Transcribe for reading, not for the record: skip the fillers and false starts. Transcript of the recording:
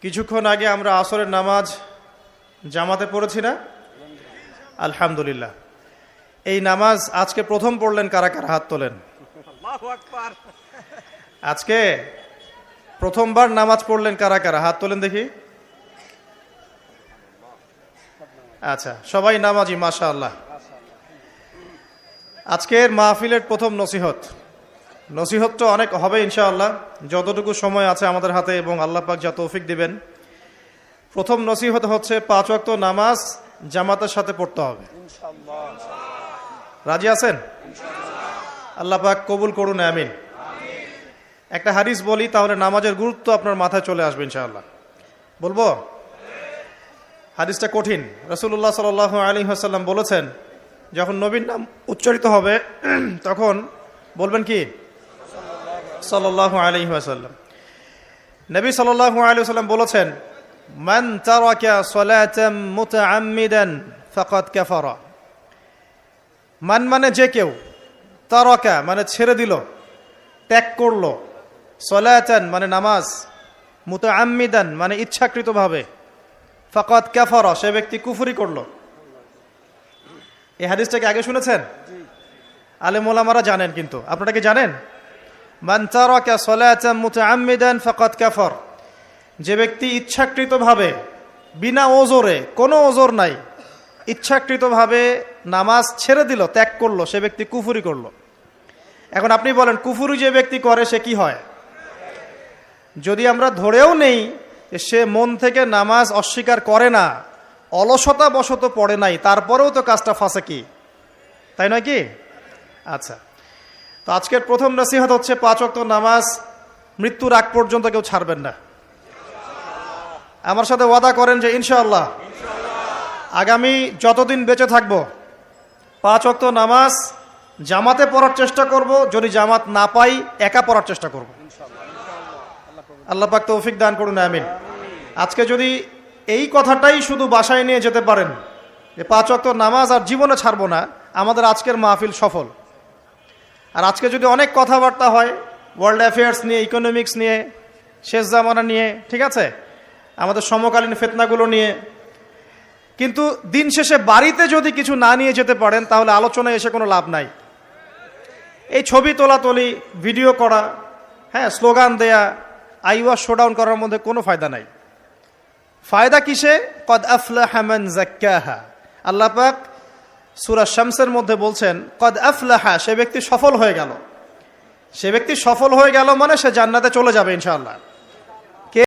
কিছুক্ষণ আগে আমরা আসরের নামাজ জামাতে পড়েছি না? আলহামদুলিল্লাহ। এই নামাজ আজকে প্রথম পড়লেন কারা কারা? হাত তোলেন। আজকে প্রথমবার নামাজ পড়লেন কারা কারা? হাত তোলেন দেখি। আচ্ছা, সবাই নামাজি, মাশাআল্লাহ। আজকের মাহফিলের প্রথম নসিহত তো অনেক হবে ইনশাআল্লাহ, যতটুকু সময় আছে আমাদের হাতে এবং আল্লাহ পাক যা তৌফিক দিবেন। প্রথম নসিহত হচ্ছে 5 ওয়াক্ত নামাজ জামাতের সাথে পড়তে হবে। রাজি আছেন? আল্লাহ পাক কবুল করুন, আমিন। একটা হাদিস বলি, তাহলে নামাজের গুরুত্ব আপনার মাথায় চলে আসবে ইনশাআল্লাহ। বলবো? হাদিসটা কঠিন। রাসূলুল্লাহ সাল্লাল্লাহু আলাইহি ওয়াসাল্লাম বলেছেন, যখন নবীর নাম উচ্চারিত হবে তখন বলবেন কি? সাল্লাল্লাহু আলাইহি ওয়াসাল্লাম। নবী সাল্লাল্লাহু আলাইহি ওয়াসাল্লাম বলেছেন, মান তারাকা সালাতাম মুতাআম্মিদান ফাকাদ কাফারা। মান মানে যে কেউ, তারাকা মানে ছেড়ে দিল, ত্যাগ করলো, সালাতান মানে নামাজ, মুতাআম্মিদান মানে ইচ্ছাকৃতভাবে, ফাকাদ কাফারা সে ব্যক্তি কুফরি করলো। এই হাদিসটাকে আগে শুনেছেন? আলেম ওলামারা জানেন, কিন্তু আপনারা কি জানেন? মান তারাকা সালাতাম মুতাআম্মিদান ফাকাদ কাফার, যে ব্যক্তি ইচ্ছাকৃতভাবে, বিনা ওজরে, কোনো ওজর নাই, ইচ্ছাকৃতভাবে নামাজ ছেড়ে দিল, ত্যাগ করলো, সে ব্যক্তি কুফরি করলো। এখন আপনি বলেন, কুফরি যে ব্যক্তি করে সে কি হয়? যদি আমরা ধরেও নেই সে মন থেকে নামাজ অস্বীকার করে না, অলসতা বশত পড়ে নাই, তারপরেও তো কাজটা ফাঁসেকি, তাই নয় কি? আচ্ছা, তো আজকের প্রথম নসিহত হচ্ছে 5 ওয়াক্ত নামাজ মৃত্যুর আগ পর্যন্ত কেউ ছাড়বেন না। আমার সাথে ওয়াদা করেন যে ইনশাআল্লাহ আগামী যতদিন বেঁচে থাকবো 5 ওয়াক্ত নামাজ জামাতে পড়ার চেষ্টা করব, যদি জামাত না পাই একা পড়ার চেষ্টা করব। আল্লাহ পাক তৌফিক দান করুন, আমিন। আজকে যদি এই কথাটাই শুধু বাসায় নিয়ে যেতে পারেন যে 5 ওয়াক্ত নামাজ আর জীবনে ছাড়বো না, আমাদের আজকের মাহফিল সফল। আর আজকে যদি অনেক কথাবার্তা হয় ওয়ার্ল্ড অ্যাফেয়ার্স নিয়ে, ইকোনমিক্স নিয়ে, শেষ জামানা নিয়ে, ঠিক আছে, আমাদের সমকালীন ফিতনাগুলো নিয়ে, কিন্তু দিন শেষে বাড়িতে যদি কিছু না নিয়ে যেতে পারেন তাহলে আলোচনায় এসে কোনো লাভ নাই। এই ছবি তোলাতুলি, ভিডিও করা, হ্যাঁ, স্লোগান দেয়া, আইওয়া শোডাউন করার মধ্যে কোনো ফায়দা নাই। ফায়দা কিসে? কদ আফলাহা মান যাক্কাহা। আল্লাহ পাক সূরা শামসের মধ্যে বলছেন, কদ আফলাহা, সে ব্যক্তি সফল হয়ে গেল। সে ব্যক্তি সফল হয়ে গেল মানে সে জান্নাতে চলে যাবে ইনশাআল্লাহ।